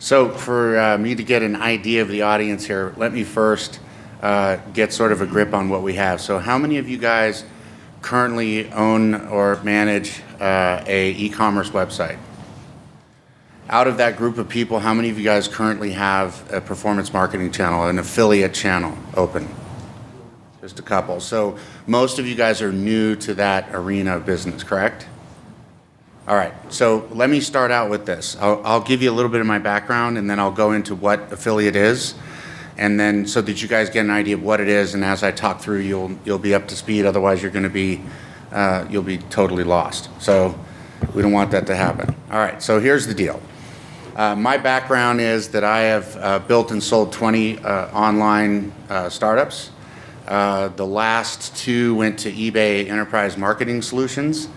So for me to get an idea of the audience here, let me first get sort of a grip on what we have. So how many of you guys currently own or manage a e-commerce website? Out of that group of people, how many of you guys currently have a performance marketing channel, an affiliate channel open? Just a couple. So most of you guys are new to that arena of business, correct? All right, so let me start out with this. I'll give you a little bit of my background, and then I'll go into what affiliate is, and then so that you guys get an idea of what it is, and as I talk through, you'll be up to speed. Otherwise, you're going to be you'll be totally lost. So we don't want that to happen. All right, so here's the deal. My background is that I have built and sold 20 online startups. The last 2 went to eBay Enterprise Marketing Solutions.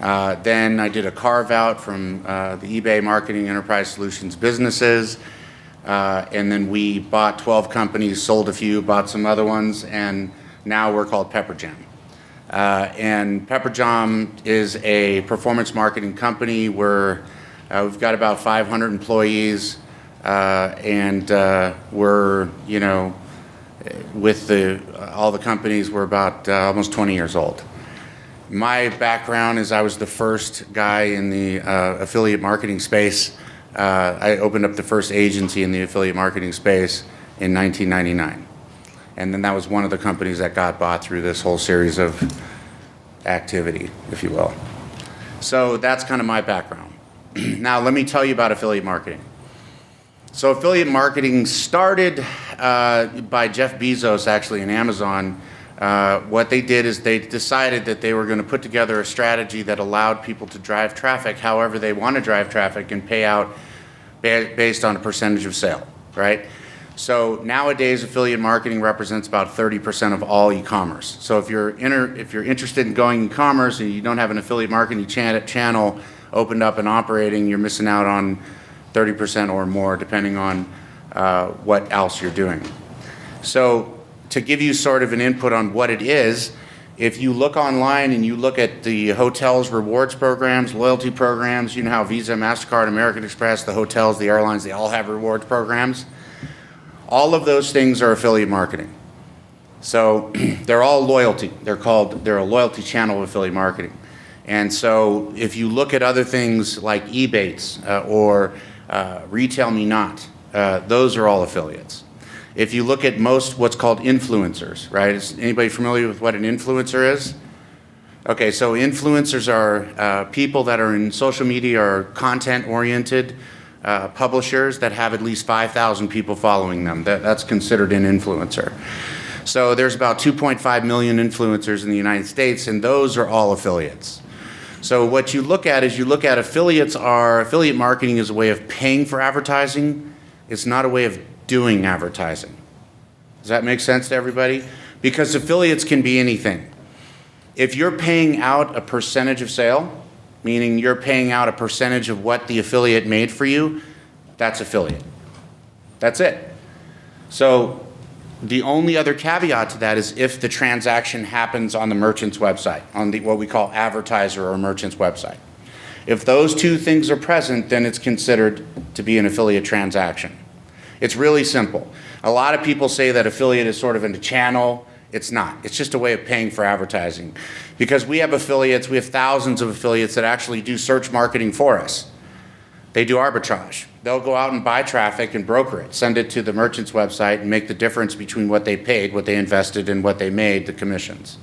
Then I did a carve out from the eBay Marketing Enterprise Solutions businesses. And then we bought 12 companies, sold a few, bought some other ones, and now we're called Pepperjam. And Pepperjam is a performance marketing company where we've got about 500 employees, and we're, with all the companies, we're about almost 20 years old. My background is I was the first guy in the affiliate marketing space. I opened up the first agency in the affiliate marketing space in 1999. And then that was one of the companies that got bought through this whole series of activity, if you will. So that's kind of my background. Now let me tell you about affiliate marketing. So affiliate marketing started by Jeff Bezos, actually, in Amazon. What they did is they decided that they were going to put together a strategy that allowed people to drive traffic however they want to drive traffic and pay out based on a percentage of sale, right? So nowadays, affiliate marketing represents about 30% of all e-commerce. So if you're interested in going e-commerce and you don't have an affiliate marketing channel opened up and operating, you're missing out on 30% or more, depending on what else you're doing. So to give you sort of an input on what it is, if you look online and you look at the hotels' rewards programs, loyalty programs, you know how Visa, MasterCard, American Express, the hotels, the airlines, they all have rewards programs. All of those things are affiliate marketing. So they're all loyalty. They're a loyalty channel of affiliate marketing. And so if you look at other things like Ebates or Retail Me Not, those are all affiliates. If you look at most what's called influencers, right? Is anybody familiar with what an influencer is? Okay, so influencers are people that are in social media or content-oriented publishers that have at least 5,000 people following them. That's considered an influencer. So there's about 2.5 million influencers in the United States, and those are all affiliates. So what you look at is affiliate marketing is a way of paying for advertising. It's not a way of doing advertising. Does that make sense to everybody? Because affiliates can be anything. If you're paying out a percentage of sale, meaning you're paying out a percentage of what the affiliate made for you, that's affiliate. That's it. So the only other caveat to that is if the transaction happens on the merchant's website, on what we call advertiser or merchant's website. If those two things are present, then it's considered to be an affiliate transaction. It's really simple. A lot of people say that affiliate is sort of in a channel. It's not. It's just a way of paying for advertising. Because we have affiliates, we have thousands of affiliates that actually do search marketing for us. They do arbitrage. They'll go out and buy traffic and broker it, send it to the merchant's website and make the difference between what they paid, what they invested, and what they made, the commissions.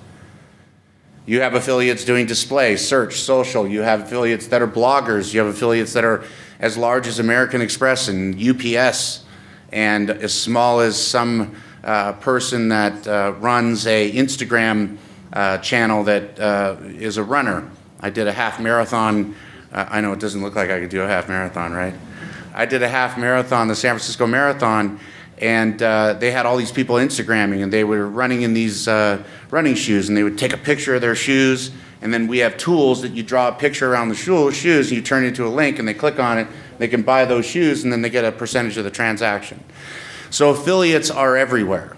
You have affiliates doing display, search, social. You have affiliates that are bloggers. You have affiliates that are as large as American Express and UPS, and as small as some person that runs a Instagram channel that is a runner. I did a half marathon. I know it doesn't look like I could do a half marathon, right? I did a half marathon, the San Francisco Marathon, and they had all these people Instagramming, and they were running in these running shoes, and they would take a picture of their shoes, and then we have tools that you draw a picture around the shoes, and you turn it into a link, and they click on it, they can buy those shoes, and then they get a percentage of the transaction. So affiliates are everywhere.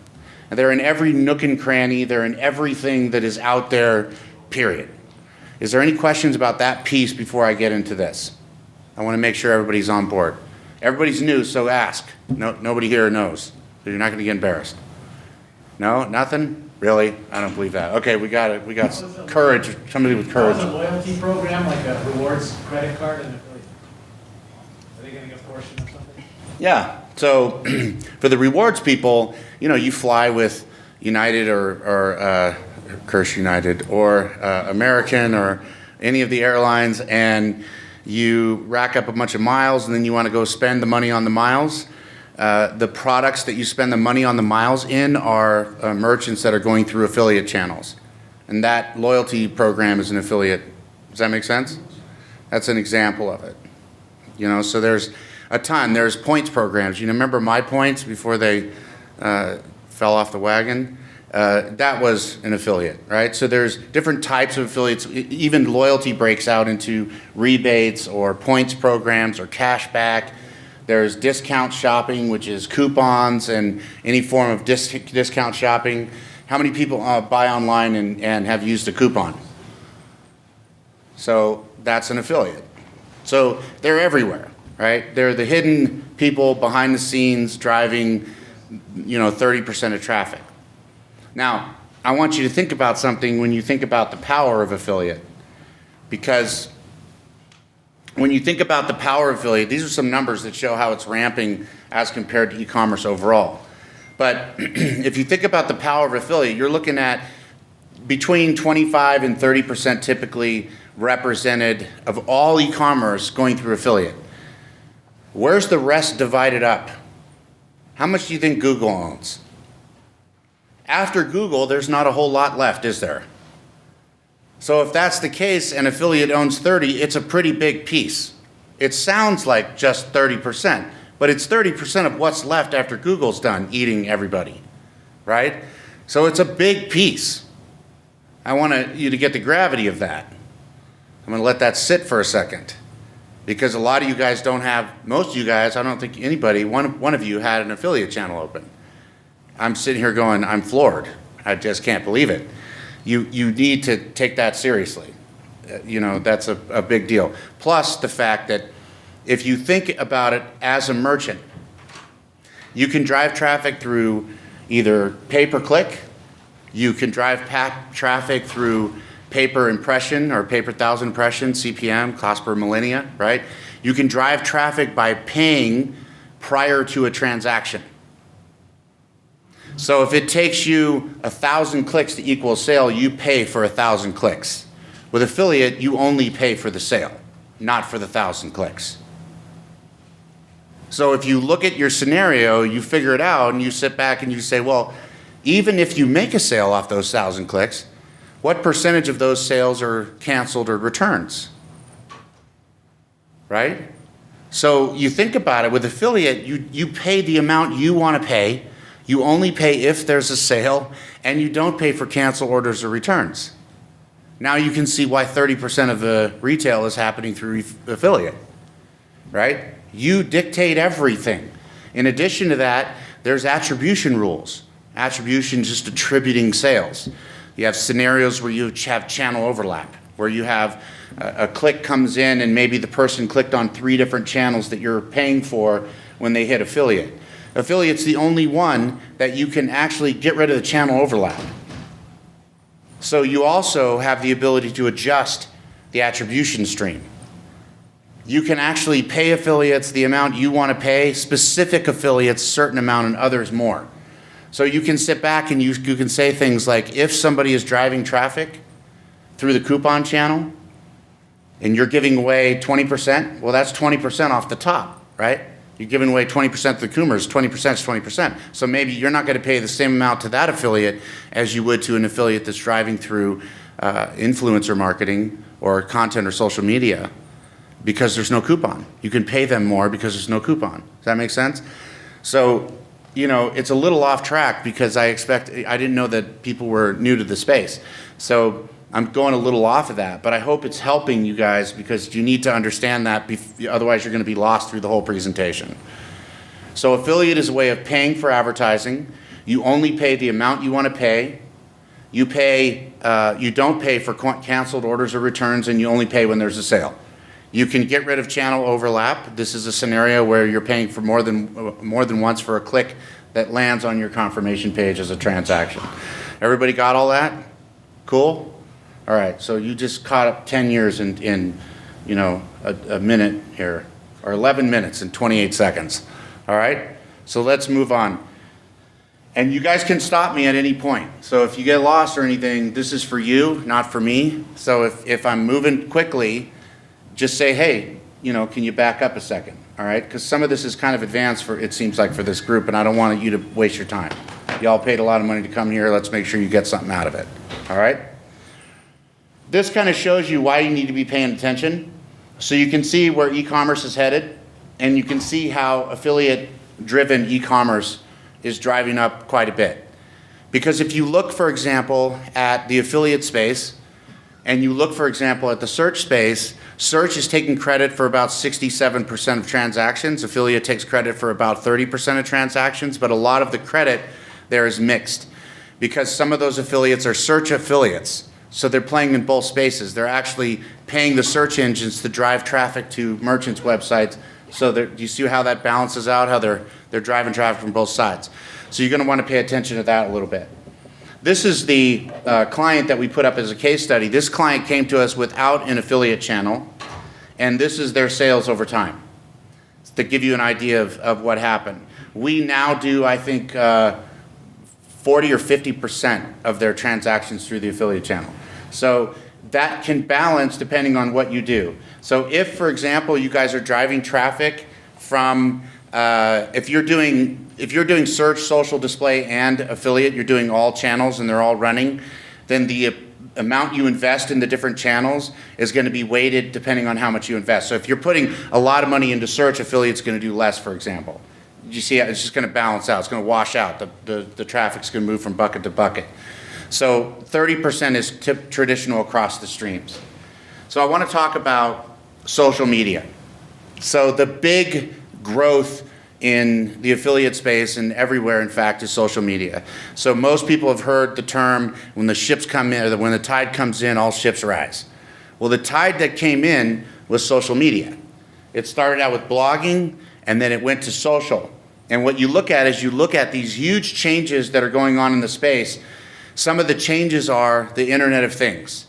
And they're in every nook and cranny. They're in everything that is out there, period. Is there any questions about that piece before I get into this? I want to make sure everybody's on board. Everybody's new, so ask. No, nobody here knows. So you're not going to get embarrassed. No, nothing? Really? I don't believe that. Okay, we got it. We got courage. Somebody with courage. A loyalty program like a rewards credit card and affiliate. Are they getting a portion of something? Yeah. So for the rewards people, you fly with United or Curse United or American or any of the airlines, and you rack up a bunch of miles, and then you want to go spend the money on the miles. The products that you spend the money on the miles in are merchants that are going through affiliate channels. And that loyalty program is an affiliate. Does that make sense? That's an example of it. So there's a ton. There's points programs. Remember My Points before they fell off the wagon? That was an affiliate, right? So there's different types of affiliates. Even loyalty breaks out into rebates or points programs or cash back. There's discount shopping, which is coupons and any form of discount shopping. How many people buy online and have used a coupon? So that's an affiliate. So they're everywhere, right? They're the hidden people behind the scenes driving, 30% of traffic. Now, I want you to think about something when you think about the power of affiliate, because when you think about the power of affiliate, these are some numbers that show how it's ramping as compared to e-commerce overall. But if you think about the power of affiliate, you're looking at between 25 and 30% typically represented of all e-commerce going through affiliate. Where's the rest divided up? How much do you think Google owns? After Google, there's not a whole lot left, is there? So if that's the case and affiliate owns 30, it's a pretty big piece. It sounds like just 30%, but it's 30% of what's left after Google's done eating everybody, right? So it's a big piece. I want you to get the gravity of that. I'm going to let that sit for a second, because a lot of you guys don't have, most of you guys, I don't think anybody, one of you had an affiliate channel open. I'm sitting here going, I'm floored. I just can't believe it. You need to take that seriously. That's a big deal. Plus the fact that if you think about it as a merchant, you can drive traffic through either pay-per-click, you can drive traffic through pay-per-impression or pay-per-thousand impression, CPM, cost per millennia, right? You can drive traffic by paying prior to a transaction. So if it takes you 1,000 clicks to equal a sale, you pay for 1,000 clicks. With affiliate, you only pay for the sale, not for the 1,000 clicks. So if you look at your scenario, you figure it out, and you sit back and you say, well, even if you make a sale off those 1,000 clicks, what percentage of those sales are canceled or returns? Right? So you think about it, with affiliate, you pay the amount you want to pay. You only pay if there's a sale, and you don't pay for cancel orders or returns. Now you can see why 30% of the retail is happening through affiliate, right? You dictate everything. In addition to that, there's attribution rules. Attribution, just attributing sales. You have scenarios where you have channel overlap, where you have a click comes in and maybe the person clicked on 3 different channels that you're paying for when they hit affiliate. Affiliate's the only one that you can actually get rid of the channel overlap. So you also have the ability to adjust the attribution stream. You can actually pay affiliates the amount you want to pay, specific affiliates a certain amount and others more. So you can sit back and you can say things like, if somebody is driving traffic through the coupon channel and you're giving away 20%, well, that's 20% off the top, right? You're giving away 20% to the consumers, 20% is 20%. So maybe you're not going to pay the same amount to that affiliate as you would to an affiliate that's driving through influencer marketing or content or social media, because there's no coupon. You can pay them more because there's no coupon. Does that make sense? So, it's a little off track because I didn't know that people were new to the space. So I'm going a little off of that, but I hope it's helping you guys, because you need to understand that, otherwise you're going to be lost through the whole presentation. So affiliate is a way of paying for advertising. You only pay the amount you want to pay. You don't pay for canceled orders or returns, and you only pay when there's a sale. You can get rid of channel overlap. This is a scenario where you're paying for more than once for a click that lands on your confirmation page as a transaction. Everybody got all that? Cool? All right, so you just caught up 10 years in you know, a minute here, or 11 minutes and 28 seconds. All right? So let's move on. And you guys can stop me at any point. So if you get lost or anything, this is for you, not for me. So if I'm moving quickly, just say, hey, you know, can you back up a second? All right? Because some of this is kind of advanced for, it seems like, for this group, and I don't want you to waste your time. Y'all paid a lot of money to come here. Let's make sure you get something out of it. All right? This kind of shows you why you need to be paying attention. So you can see where e-commerce is headed, and you can see how affiliate-driven e-commerce is driving up quite a bit. Because if you look, for example, at the affiliate space, and you look, for example, at the search space, search is taking credit for about 67% of transactions. Affiliate takes credit for about 30% of transactions, but a lot of the credit there is mixed because some of those affiliates are search affiliates. So they're playing in both spaces. They're actually paying the search engines to drive traffic to merchants' websites. So do you see how that balances out, how they're driving traffic from both sides? So you're going to want to pay attention to that a little bit. This is the client that we put up as a case study. This client came to us without an affiliate channel, and this is their sales over time, to give you an idea of what happened. We now do, I think, 40 or 50% of their transactions through the affiliate channel. So that can balance depending on what you do. So if, for example, you guys are driving traffic from, if you're doing search, social display, and affiliate, you're doing all channels and they're all running, then the amount you invest in the different channels is going to be weighted depending on how much you invest. So if you're putting a lot of money into search, affiliate's going to do less, for example. You see, it's just going to balance out. It's going to wash out. The traffic's going to move from bucket to bucket. So 30% is traditional across the streams. So I want to talk about social media. So the big growth in the affiliate space and everywhere, in fact, is social media. So most people have heard the term, when the ships come in, or when the tide comes in, all ships rise. Well, the tide that came in was social media. It started out with blogging, and then it went to social. And what you look at is you look at these huge changes that are going on in the space. Some of the changes are the Internet of Things.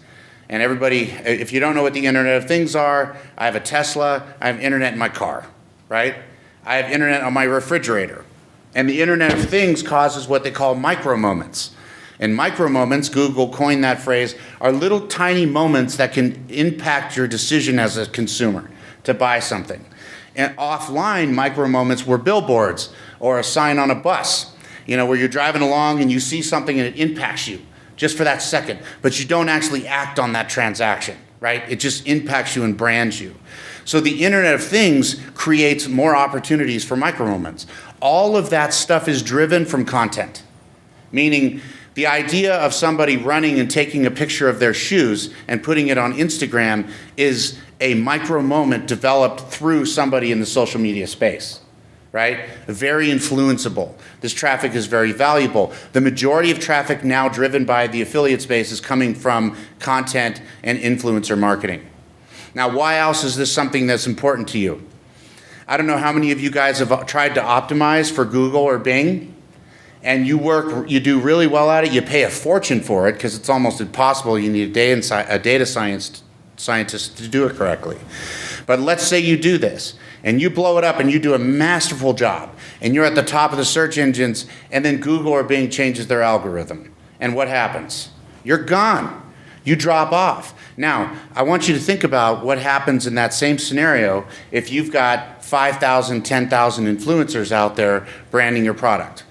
And everybody, if you don't know what the Internet of Things are, I have a Tesla, I have internet in my car, right? I have internet on my refrigerator. And the Internet of Things causes what they call micro moments. And micro moments, Google coined that phrase, are little tiny moments that can impact your decision as a consumer to buy something. And offline, micro moments were billboards or a sign on a bus, you know, where you're driving along and you see something and it impacts you just for that second, but you don't actually act on that transaction, right? It just impacts you and brands you. So the Internet of Things creates more opportunities for micro moments. All of that stuff is driven from content, meaning the idea of somebody running and taking a picture of their shoes and putting it on Instagram is a micro moment developed through somebody in the social media space, right? Very influenceable. This traffic is very valuable. The majority of traffic now driven by the affiliate space is coming from content and influencer marketing. Now, why else is this something that's important to you? I don't know how many of you guys have tried to optimize for Google or Bing, and you do really well at it. You pay a fortune for it because it's almost impossible. You need a data scientist to do it correctly. But let's say you do this, and you blow it up, and you do a masterful job, and you're at the top of the search engines, and then Google or Bing changes their algorithm. And what happens? You're gone. You drop off. Now, I want you to think about what happens in that same scenario if you've got 5,000, 10,000 influencers out there branding your product.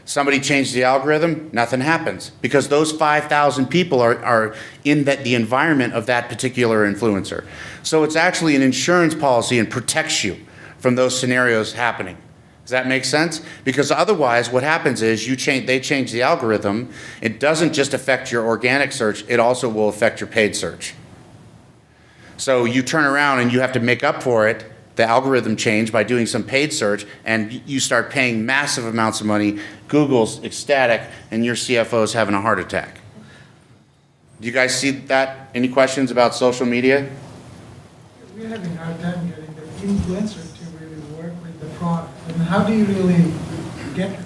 Somebody changed the algorithm, nothing happens because those 5,000 people are in the environment of that particular influencer. So it's actually an insurance policy and protects you from those scenarios happening. Does that make sense? Because otherwise what happens is they change the algorithm. It doesn't just affect your organic search, it also will affect your paid search. So you turn around and you have to make up for it, the algorithm change, by doing some paid search, and you start paying massive amounts of money. Google's ecstatic and your CFO's having a heart attack. Do you guys see that? Any questions about social media? we're having a hard time getting the influencer to really work with the product. And how do you really get it?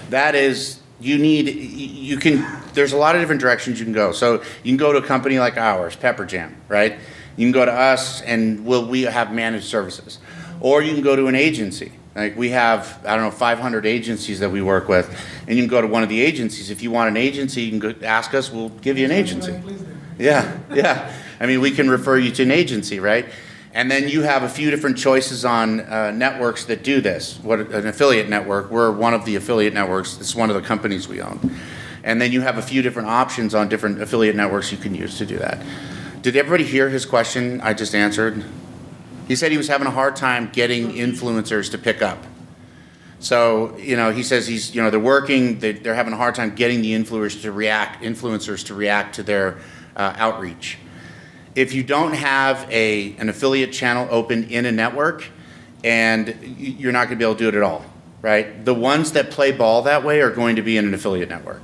That is, there's a lot of different directions you can go. So you can go to a company like ours, Pepper Jam, right? You can go to us and we have managed services. Or you can go to an agency. Like we have, 500 agencies that we work with. And you can go to one of the agencies. If you want an agency, you can go ask us, we'll give you an agency. Yeah. I mean, we can refer you to an agency, right? And then you have a few different choices on networks that do this. What an affiliate network. We're one of the affiliate networks. It's one of the companies we own. And then you have a few different options on different affiliate networks you can use to do that. Did everybody hear his question I just answered? He said he was having a hard time getting influencers to pick up. So, he says they're working, they're having a hard time getting the influencers to react to their outreach. If you don't have an affiliate channel open in a network, and you're not going to be able to do it at all, right? The ones that play ball that way are going to be in an affiliate network,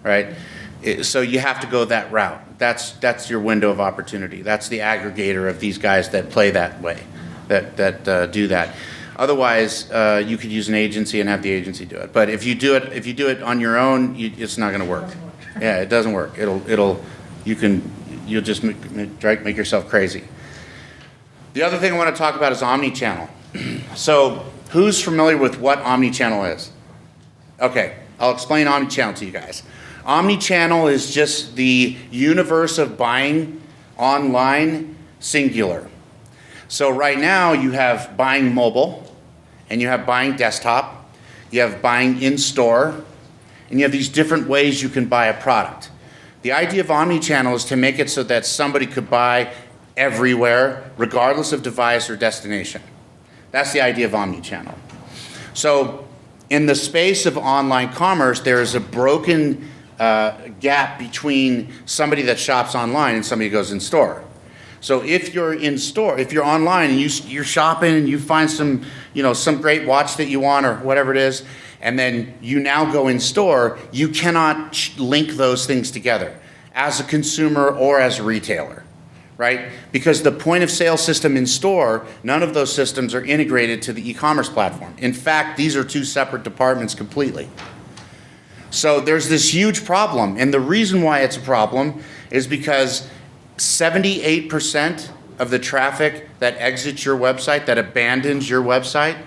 right? So you have to go that route. That's your window of opportunity. That's the aggregator of these guys that play that way, that do that. Otherwise, you could use an agency and have the agency do it. But if you do it on your own, it's not going to work. Yeah, it doesn't work. You'll just make yourself crazy. The other thing I want to talk about is Omnichannel. So who's familiar with what Omnichannel is? Okay, I'll explain Omnichannel to you guys. Omnichannel is just the universe of buying online singular. So right now you have buying mobile, and you have buying desktop, you have buying in-store, and you have these different ways you can buy a product. The idea of Omnichannel is to make it so that somebody could buy everywhere, regardless of device or destination. That's the idea of Omnichannel. So in the space of online commerce, there is a broken gap between somebody that shops online and somebody who goes in store. So if you're in store, if you're online and you're shopping and you find some great watch that you want or whatever it is, and then you now go in store, you cannot link those things together as a consumer or as a retailer, right? Because the point of sale system in store, none of those systems are integrated to the e-commerce platform. In fact, these are two separate departments completely. So there's this huge problem, and the reason why it's a problem is because 78% of the traffic that exits your website, that abandons your website,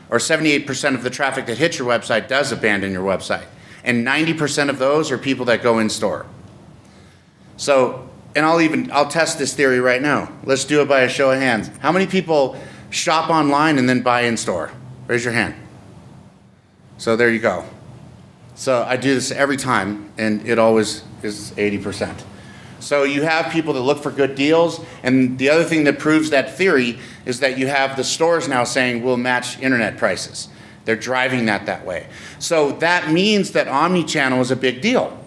or 78% of the traffic that hits your website does abandon your website. And 90% of those are people that go in store. So, and I'll test this theory right now. Let's do it by a show of hands. How many people shop online and then buy in store? Raise your hand. So there you go. So I do this every time, and it always is 80%. So you have people that look for good deals, and the other thing that proves that theory is that you have the stores now saying we'll match internet prices. They're driving that way. So that means that Omnichannel is a big deal,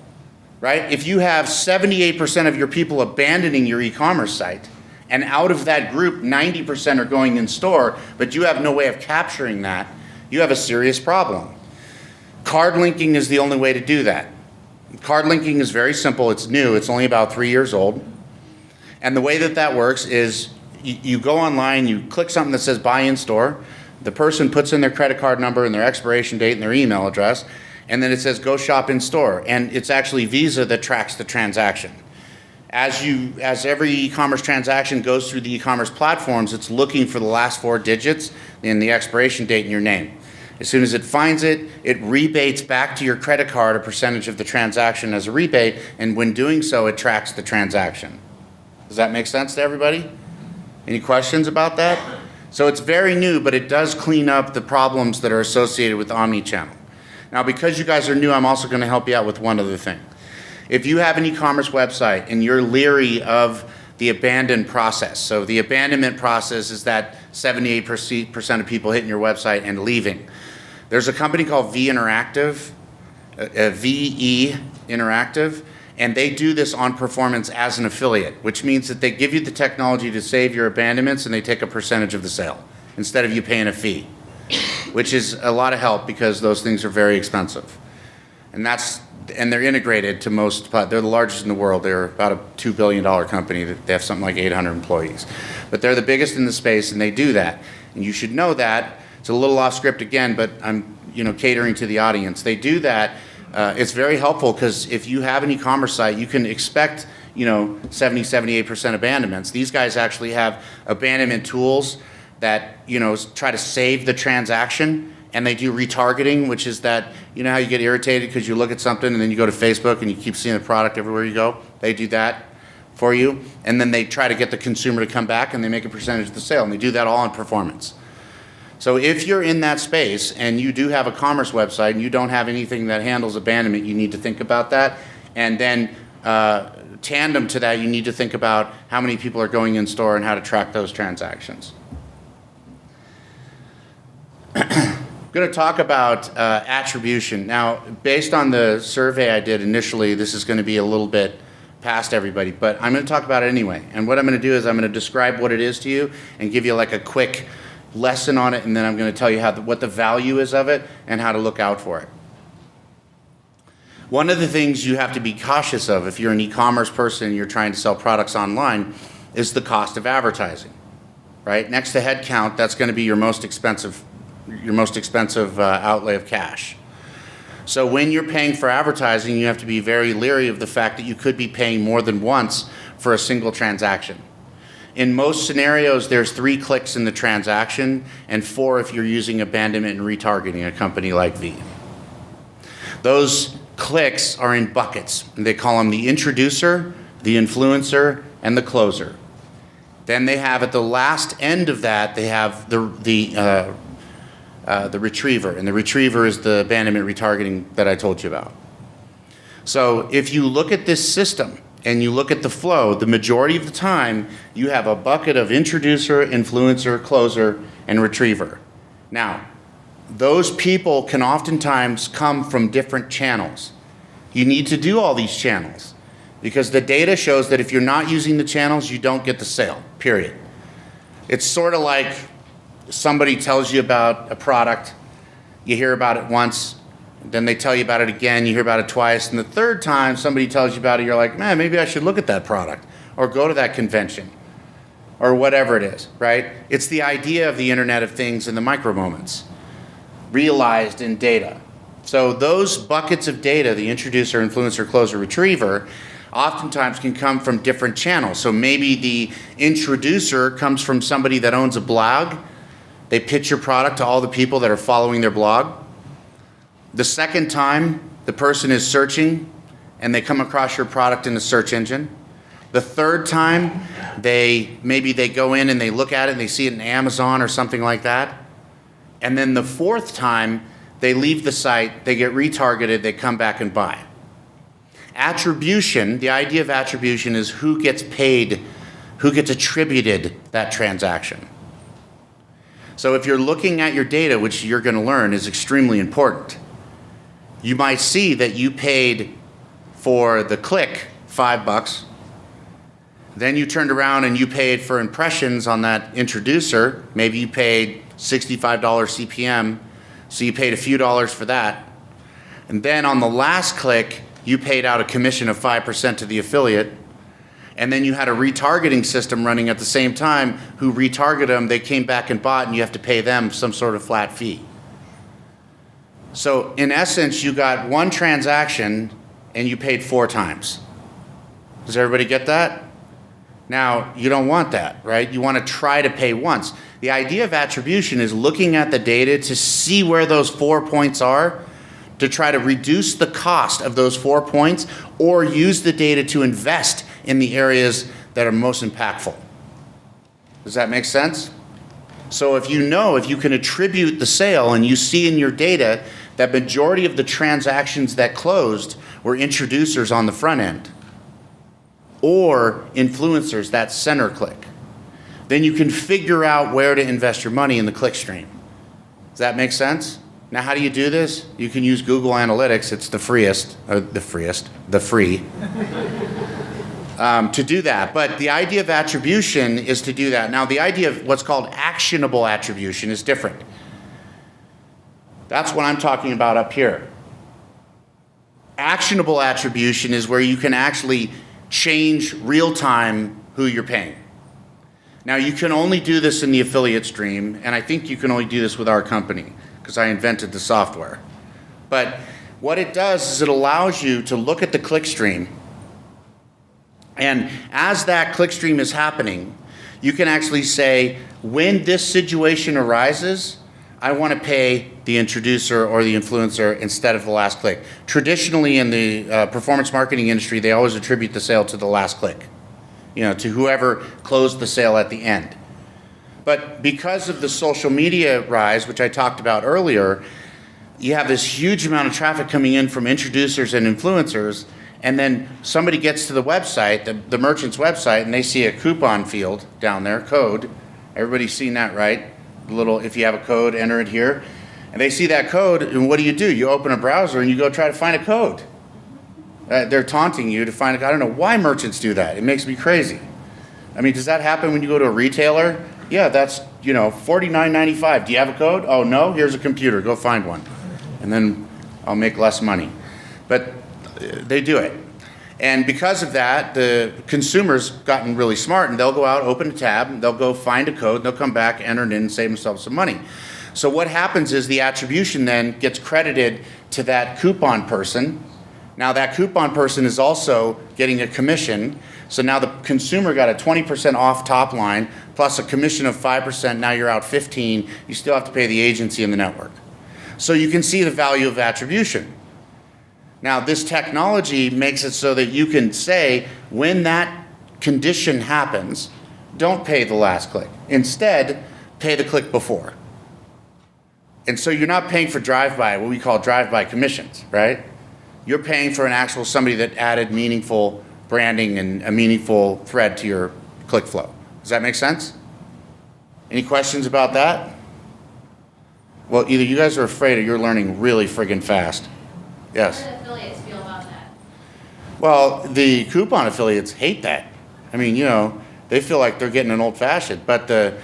right? If you have 78% of your people abandoning your e-commerce site, and out of that group, 90% are going in store, but you have no way of capturing that, you have a serious problem. Card linking is the only way to do that. Card linking is very simple. It's new. It's only about 3 years old. And the way that works is you go online, you click something that says buy in store. The person puts in their credit card number and their expiration date and their email address, and then it says go shop in store. And it's actually Visa that tracks the transaction. As every e-commerce transaction goes through the e-commerce platforms, it's looking for the last 4 digits and the expiration date in your name. As soon as it finds it, it rebates back to your credit card a percentage of the transaction as a rebate, and when doing so, it tracks the transaction. Does that make sense to everybody? Any questions about that? So it's very new, but it does clean up the problems that are associated with Omnichannel. Now, because you guys are new, I'm also going to help you out with one other thing. If you have an e-commerce website and you're leery of the abandon process, so the abandonment process is that 78% of people hitting your website and leaving. There's a company called VE Interactive, and they do this on performance as an affiliate, which means that they give you the technology to save your abandonments and they take a percentage of the sale instead of you paying a fee, which is a lot of help because those things are very expensive. And they're integrated to most, they're the largest in the world. They're about a $2 billion company. They have something like 800 employees. But they're the biggest in the space, and they do that. And you should know that. It's a little off script again, but I'm catering to the audience. They do that. It's very helpful because if you have an e-commerce site, you can expect 70-78% abandonments. These guys actually have abandonment tools that try to save the transaction. And they do retargeting, which is that, how you get irritated because you look at something and then you go to Facebook and you keep seeing the product everywhere you go? They do that for you. And then they try to get the consumer to come back and they make a percentage of the sale. And they do that all on performance. So if you're in that space and you do have a commerce website and you don't have anything that handles abandonment, you need to think about that. And then tandem to that, you need to think about how many people are going in store and how to track those transactions. I'm going to talk about attribution. Now, based on the survey I did initially, this is going to be a little bit past everybody, but I'm going to talk about it anyway. And what I'm going to do is I'm going to describe what it is to you and give you like a quick lesson on it, and then I'm going to tell you what the value is of it and how to look out for it. One of the things you have to be cautious of if you're an e-commerce person and you're trying to sell products online is the cost of advertising, right? Next to headcount, that's going to be your most expensive outlay of cash. So when you're paying for advertising, you have to be very leery of the fact that you could be paying more than once for a single transaction. In most scenarios, there's 3 clicks in the transaction and 4 if you're using abandonment and retargeting, a company like V. Those clicks are in buckets. They call them the introducer, the influencer, and the closer. Then they have at the last end of that, they have the retriever, and the retriever is the abandonment retargeting that I told you about. So if you look at this system and you look at the flow, the majority of the time you have a bucket of introducer, influencer, closer, and retriever. Now, those people can oftentimes come from different channels. You need to do all these channels because the data shows that if you're not using the channels, you don't get the sale, period. It's sort of like somebody tells you about a product, you hear about it once, then they tell you about it again, you hear about it twice, and the third time somebody tells you about it, you're like, man, maybe I should look at that product or go to that convention or whatever it is, right? It's the idea of the Internet of Things and the micro moments realized in data. So those buckets of data, the introducer, influencer, closer, retriever, oftentimes can come from different channels. So maybe the introducer comes from somebody that owns a blog. They pitch your product to all the people that are following their blog. The second time, the person is searching and they come across your product in the search engine. The third time, maybe they go in and they look at it and they see it in Amazon or something like that. And then the fourth time, they leave the site, they get retargeted, they come back and buy. Attribution, the idea of attribution is who gets paid, who gets attributed that transaction. So if you're looking at your data, which you're going to learn is extremely important, you might see that you paid for the click $5. Then you turned around and you paid for impressions on that introducer. Maybe you paid $65 CPM, so you paid a few dollars for that. And then on the last click, you paid out a commission of 5% to the affiliate. And then you had a retargeting system running at the same time who retargeted them, they came back and bought, and you have to pay them some sort of flat fee. So in essence, you got one transaction and you paid 4 times. Does everybody get that? Now, you don't want that, right? You want to try to pay once. The idea of attribution is looking at the data to see where those 4 points are, to try to reduce the cost of those 4 points, or use the data to invest in the areas that are most impactful. Does that make sense? So if you can attribute the sale and you see in your data that majority of the transactions that closed were introducers on the front end, or influencers, that center click, then you can figure out where to invest your money in the click stream. Does that make sense? Now, how do you do this? You can use Google Analytics. It's the free to do that. But the idea of attribution is to do that. Now, the idea of what's called actionable attribution is different. That's what I'm talking about up here. Actionable attribution is where you can actually change real time who you're paying. Now, you can only do this in the affiliate stream, and I think you can only do this with our company because I invented the software. But what it does is it allows you to look at the click stream, and as that click stream is happening, you can actually say, when this situation arises, I want to pay the introducer or the influencer instead of the last click. Traditionally in the performance marketing industry, they always attribute the sale to the last click, to whoever closed the sale at the end. But because of the social media rise, which I talked about earlier, you have this huge amount of traffic coming in from introducers and influencers, and then somebody gets to the website, the merchant's website, and they see a coupon field down there, code. Everybody's seen that, right? If you have a code, enter it here. And they see that code, and what do? You open a browser and you go try to find a code. They're taunting you to find I don't know why merchants do that. It makes me crazy. I mean, does that happen when you go to a retailer? Yeah, that's, $49.95. Do you have a code? Oh, no? Here's a computer. Go find one. And then I'll make less money. But they do it. And because of that, the consumer's gotten really smart, and they'll go out, open a tab, and they'll go find a code, and they'll come back, enter it in, and save themselves some money. So what happens is the attribution then gets credited to that coupon person. Now that coupon person is also getting a commission. So now the consumer got a 20% off top line, plus a commission of 5%. Now you're out 15. You still have to pay the agency and the network. So you can see the value of attribution. Now, this technology makes it so that you can say, when that condition happens, don't pay the last click. Instead, pay the click before. And so you're not paying for drive-by, what we call drive-by commissions, right? You're paying for an actual somebody that added meaningful branding and a meaningful thread to your click flow. Does that make sense? Any questions about that? Well, either you guys are afraid or you're learning really friggin' fast. Yes? How do affiliates feel about that? Well, the coupon affiliates hate that. I mean, they feel like they're getting an old-fashioned, but the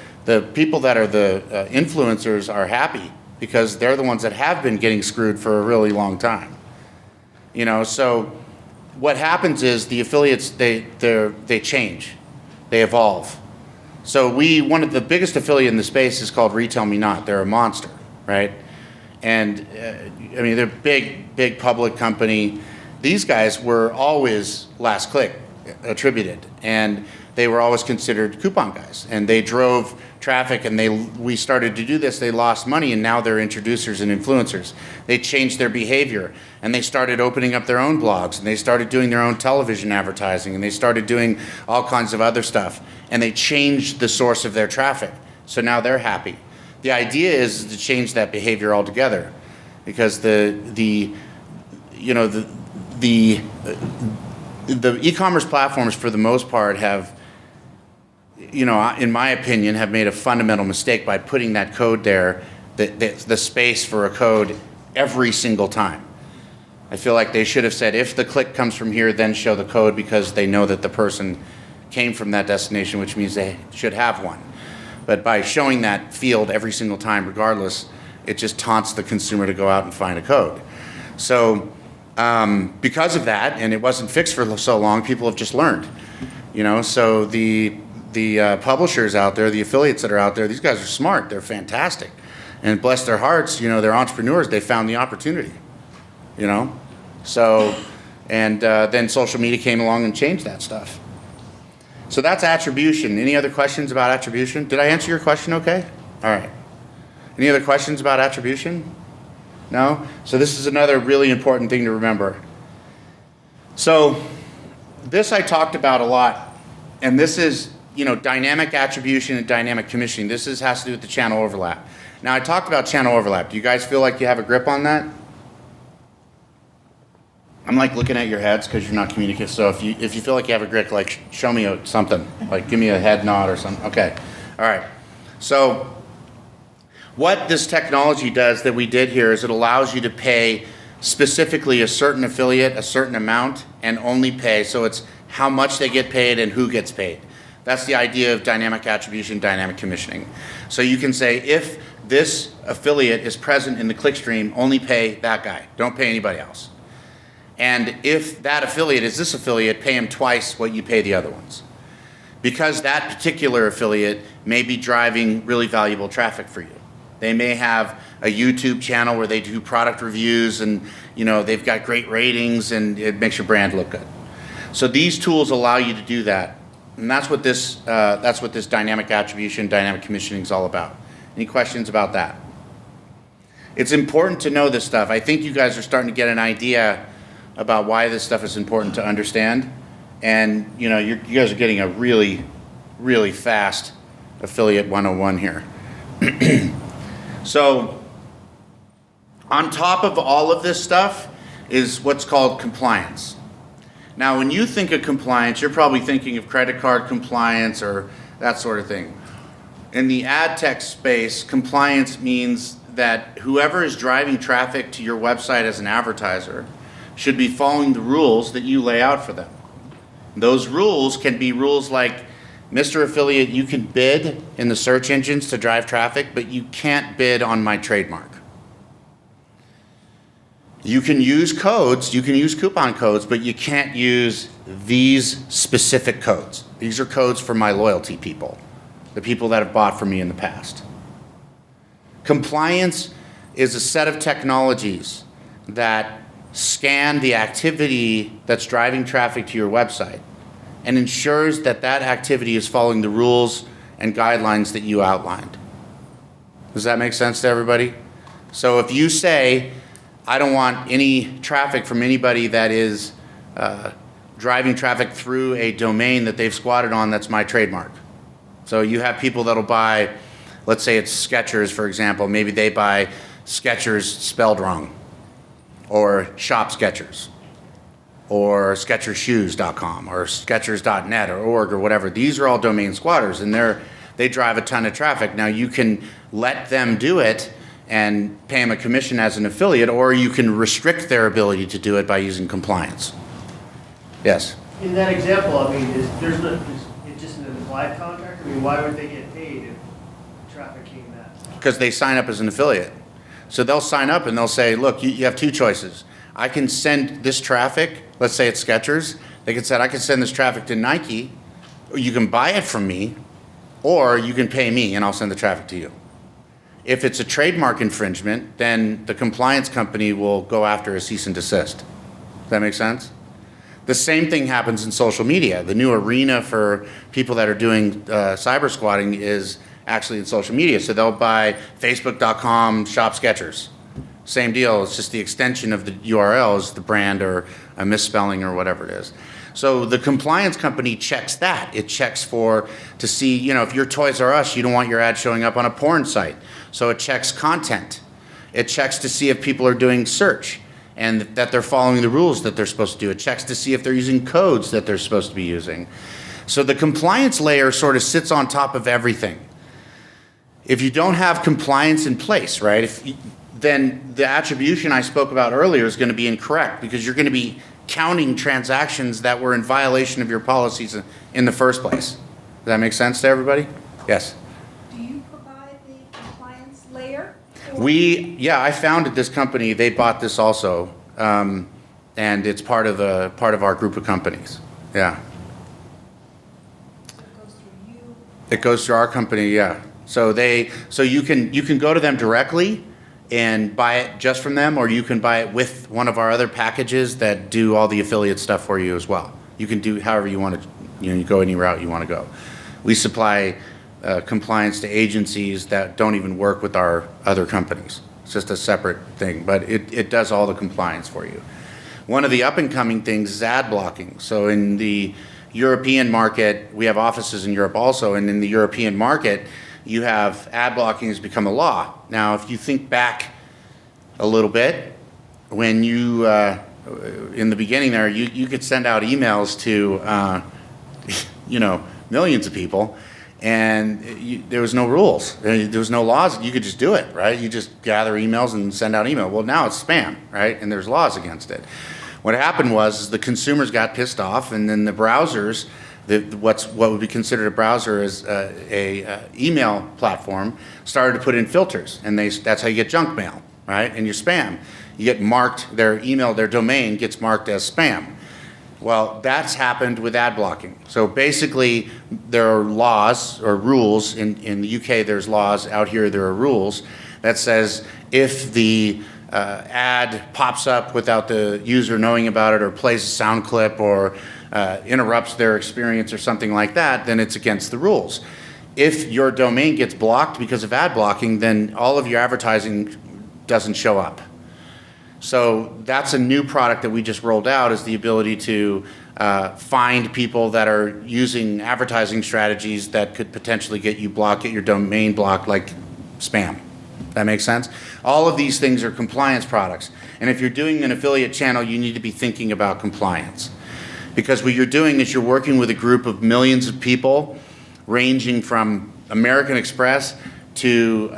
people that are the influencers are happy because they're the ones that have been getting screwed for a really long time. So what happens is the affiliates, they change, they evolve. So one of the biggest affiliate in the space is called Retail Me Not. They're a monster, right? And they're big public company. These guys were always last click attributed, and they were always considered coupon guys. And they drove traffic, and we started to do this. They lost money, and now they're introducers and influencers. They changed their behavior, and they started opening up their own blogs, and they started doing their own television advertising, and they started doing all kinds of other stuff. And they changed the source of their traffic. So now they're happy. The idea is to change that behavior altogether, because the e-commerce platforms, for the most part, have, in my opinion, have made a fundamental mistake by putting that code there, the space for a code every single time. I feel like they should have said, if the click comes from here, then show the code, because they know that the person came from that destination, which means they should have one. But by showing that field every single time, regardless, it just taunts the consumer to go out and find a code. So because of that, and it wasn't fixed for so long, people have just learned. So the publishers out there, the affiliates that are out there, these guys are smart. They're fantastic. And bless their hearts, they're entrepreneurs. They found the opportunity, So, and then social media came along and changed that stuff. So that's attribution. Any other questions about attribution? Did I answer your question okay? All right. Any other questions about attribution? No? So this is another really important thing to remember. So this I talked about a lot, and this is, dynamic attribution and dynamic commissioning. This has to do with the channel overlap. Now, I talked about channel overlap. Do you guys feel like you have a grip on that? I'm looking at your heads because you're not communicating. So if you feel like you have a grip, show me something. Give me a head nod or something. Okay. All right. So what this technology does that we did here is it allows you to pay specifically a certain affiliate a certain amount and only pay. So it's how much they get paid and who gets paid. That's the idea of dynamic attribution, dynamic commissioning. So you can say, if this affiliate is present in the click stream, only pay that guy. Don't pay anybody else. And if that affiliate is this affiliate, pay them twice what you pay the other ones. Because that particular affiliate may be driving really valuable traffic for you. They may have a YouTube channel where they do product reviews and they've got great ratings and it makes your brand look good. So these tools allow you to do that. And that's what this dynamic attribution, dynamic commissioning is all about. Any questions about that? It's important to know this stuff. I think you guys are starting to get an idea about why this stuff is important to understand. And you guys are getting a really, really fast affiliate 101 here. So on top of all of this stuff is what's called compliance. Now, when you think of compliance, you're probably thinking of credit card compliance or that sort of thing. In the ad tech space, compliance means that whoever is driving traffic to your website as an advertiser should be following the rules that you lay out for them. Those rules can be rules like, Mr. Affiliate, you can bid in the search engines to drive traffic, but you can't bid on my trademark. You can use codes, you can use coupon codes, but you can't use these specific codes. These are codes for my loyalty people, the people that have bought from me in the past. Compliance is a set of technologies that scan the activity that's driving traffic to your website and ensures that that activity is following the rules and guidelines that you outlined. Does that make sense to everybody? So if you say, I don't want any traffic from anybody that is driving traffic through a domain that they've squatted on that's my trademark. So you have people that'll buy, let's say it's Skechers, for example. Maybe they buy Skechers spelled wrong, or Shop Skechers, or SkechersShoes.com, or Skechers.net, or org, or whatever. These are all domain squatters, and they drive a ton of traffic. Now you can let them do it and pay them a commission as an affiliate, or you can restrict their ability to do it by using compliance. Yes? In that example, I mean, it's just an implied contract? I mean, why would they get paid if traffic came that? Because they sign up as an affiliate. So they'll sign up and they'll say, look, you have two choices. I can send this traffic, let's say it's Skechers, they can say, I can send this traffic to Nike, or you can buy it from me, or you can pay me and I'll send the traffic to you. If it's a trademark infringement, then the compliance company will go after a cease and desist. Does that make sense? The same thing happens in social media. The new arena for people that are doing cyber squatting is actually in social media. So they'll buy Facebook.com shop Skechers. Same deal, it's just the extension of the URL is the brand or a misspelling or whatever it is. So the compliance company checks that. It checks to see, if you're Toys R Us, you don't want your ad showing up on a porn site. So it checks content. It checks to see if people are doing search and that they're following the rules that they're supposed to do. It checks to see if they're using codes that they're supposed to be using. So the compliance layer sort of sits on top of everything. If you don't have compliance in place, right, then the attribution I spoke about earlier is going to be incorrect because you're going to be counting transactions that were in violation of your policies in the first place. Does that make sense to everybody? Yes? Do you provide the compliance layer? I founded this company. They bought this also, and it's part of our group of companies. Yeah. So it goes through you? It goes through our company, yeah. So you can go to them directly and buy it just from them, or you can buy it with one of our other packages that do all the affiliate stuff for you as well. You can do however you want to, you go any route you want to go. We supply compliance to agencies that don't even work with our other companies. It's just a separate thing, but it does all the compliance for you. One of the up and coming things is ad blocking. So in the European market, we have offices in Europe also, and in the European market, you have ad blocking has become a law. Now, if you think back a little bit, when you, in the beginning there, you could send out emails to, millions of people, and there was no rules. There was no laws. You could just do it, right? You just gather emails and send out email. Well, now it's spam, right? And there's laws against it. What happened was the consumers got pissed off, and then the browsers, what would be considered a browser as a email platform, started to put in filters, and that's how you get junk mail, right? And your spam. you get marked, their email, their domain gets marked as spam. Well, that's happened with ad blocking. So basically, there are laws or rules. In the UK, there's laws. Out here, there are rules that says if the ad pops up without the user knowing about it, or plays a sound clip, or interrupts their experience or something like that, then it's against the rules. If your domain gets blocked because of ad blocking, then all of your advertising doesn't show up. So that's a new product that we just rolled out, is the ability to find people that are using advertising strategies that could potentially get you blocked, get your domain blocked, like spam. That makes sense? All of these things are compliance products. And if you're doing an affiliate channel, you need to be thinking about compliance. Because what you're doing is you're working with a group of millions of people, ranging from American Express to,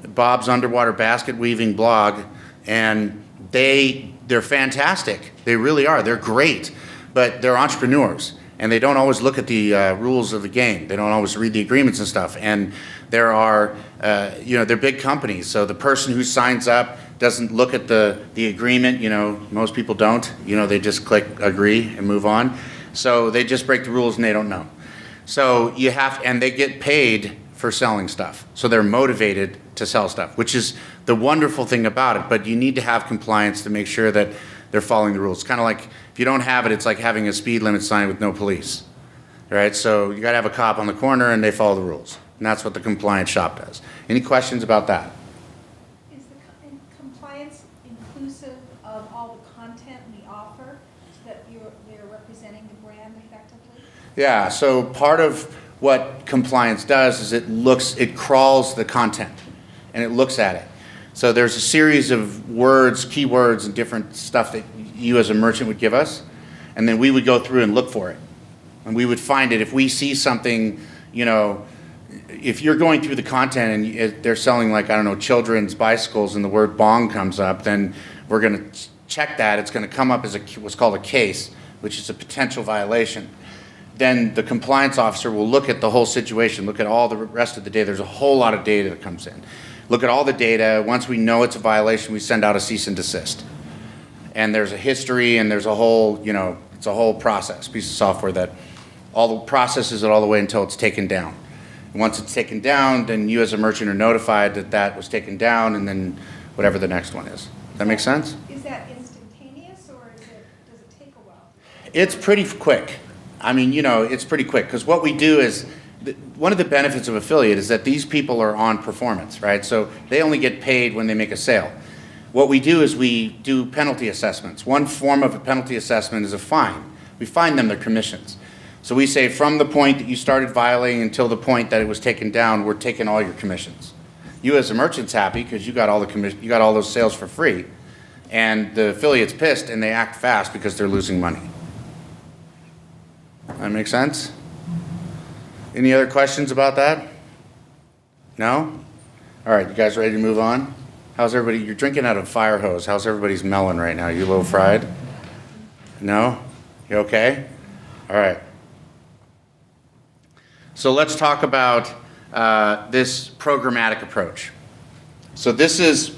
Bob's Underwater Basket Weaving blog. And they're fantastic. They really are. They're great. But they're entrepreneurs. And they don't always look at the rules of the game. They don't always read the agreements and stuff. And there are, they're big companies. So the person who signs up doesn't look at the agreement. Most people don't. They just click agree and move on. So they just break the rules and they don't know. So and they get paid for selling stuff. So they're motivated to sell stuff, which is the wonderful thing about it. But you need to have compliance to make sure that they're following the rules. It's kind of like, if you don't have it, it's like having a speed limit sign with no police, right? So you got to have a cop on the corner and they follow the rules. And that's what the compliance shop does. Any questions about that? Is the compliance inclusive of all the content we offer, so that they're representing the brand effectively? Yeah, so part of what compliance does is it crawls the content and it looks at it. So there's a series of words, keywords, and different stuff that you as a merchant would give us, and then we would go through and look for it. And we would find it. If we see something, if you're going through the content and they're selling, like, children's bicycles, and the word bong comes up, then we're going to check that. It's going to come up as what's called a case, which is a potential violation. Then the compliance officer will look at the whole situation, look at all the rest of the data. There's a whole lot of data that comes in. Look at all the data. Once we know it's a violation, we send out a cease and desist. And there's a history, and there's a whole, it's a whole process, piece of software that processes it all the way until it's taken down. And once it's taken down, then you as a merchant are notified that that was taken down, and then whatever the next one is. Does that make sense? Is that instantaneous, or does it take a while? It's pretty quick. It's pretty quick, because what we do is, one of the benefits of affiliate is that these people are on performance, right? So they only get paid when they make a sale. What we do is we do penalty assessments. One form of a penalty assessment is a fine. We fine them their commissions. So we say, from the point that you started violating until the point that it was taken down, we're taking all your commissions. You as a merchant's happy because you got all those sales for free, and the affiliate's pissed and they act fast because they're losing money. That make sense? Any other questions about that? No? All right, you guys ready to move on? How's everybody? You're drinking out of a fire hose. How's everybody's melon right now? You a little fried? No? You okay? All right. So let's talk about this programmatic approach. So this is,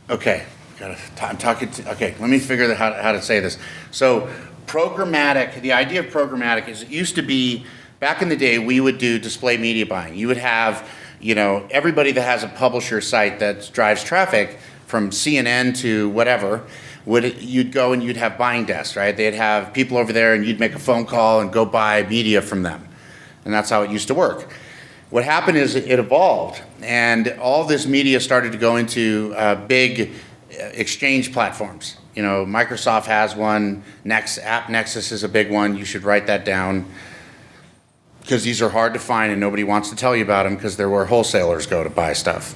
okay, okay, let me figure out how to say this. So programmatic, the idea of programmatic is, it used to be, back in the day, we would do display media buying. You would have, everybody that has a publisher site that drives traffic, from CNN to whatever, you'd go and you'd have buying desks, right? They'd have people over there, and you'd make a phone call and go buy media from them. And that's how it used to work. What happened is it evolved, and all this media started to go into big exchange platforms. Microsoft has one, AppNexus is a big one. You should write that down, because these are hard to find and nobody wants to tell you about them, because they're where wholesalers go to buy stuff.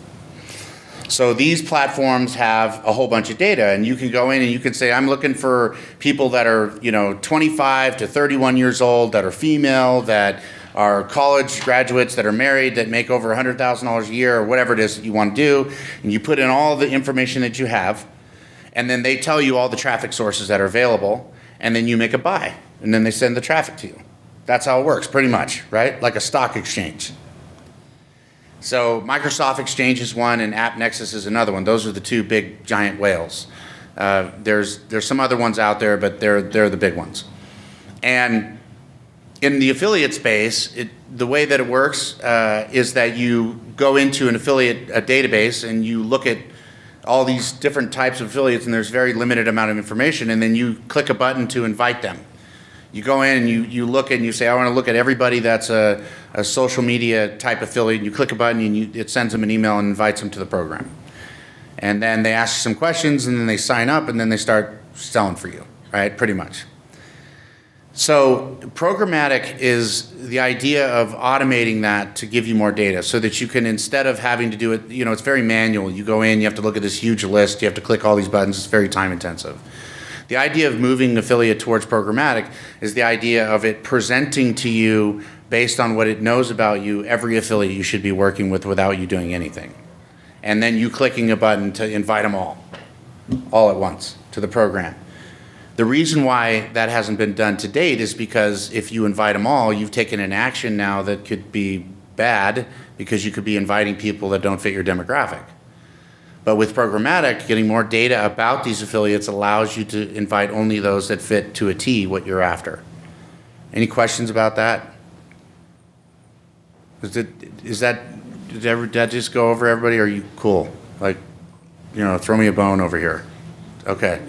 So these platforms have a whole bunch of data, and you can go in and you can say, I'm looking for people that are 25 to 31 years old, that are female, that are college graduates, that are married, that make over $100,000 a year, or whatever it is that you want to do. And you put in all the information that you have, and then they tell you all the traffic sources that are available, and then you make a buy, and then they send the traffic to you. That's how it works, pretty much, right? Like a stock exchange. So Microsoft Exchange is one, and AppNexus is another one. Those are the two big giant whales. There's some other ones out there, but they're the big ones. And in the affiliate space, the way that it works is that you go into an affiliate database and you look at all these different types of affiliates, and there's very limited amount of information, and then you click a button to invite them. You go in and you look and you say, I want to look at everybody that's a social media type affiliate, and you click a button and it sends them an email and invites them to the program. And then they ask you some questions, and then they sign up, and then they start selling for you, right? Pretty much. So programmatic is the idea of automating that to give you more data so that you can, instead of having to do it, it's very manual. You go in, you have to look at this huge list, you have to click all these buttons, it's very time intensive. The idea of moving an affiliate towards programmatic is the idea of it presenting to you, based on what it knows about you, every affiliate you should be working with without you doing anything. And then you clicking a button to invite them all at once to the program. The reason why that hasn't been done to date is because if you invite them all, you've taken an action now that could be bad, because you could be inviting people that don't fit your demographic. But with programmatic, getting more data about these affiliates allows you to invite only those that fit to a T what you're after. Any questions about that? Did that just go over everybody? Are you cool? Like, throw me a bone over here. Okay.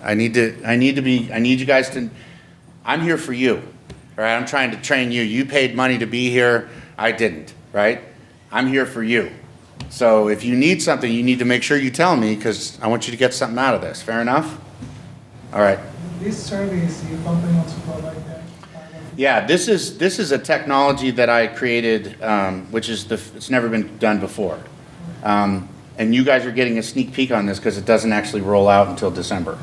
I need you guys to, I'm here for you, all right? I'm trying to train you. You paid money to be here. I didn't, right? I'm here for you. So if you need something, you need to make sure you tell me, because I want you to get something out of this. Fair enough? All right. These surveys, you company also provide that? Yeah, this is a technology that I created, which is it's never been done before. And you guys are getting a sneak peek on this because it doesn't actually roll out until December.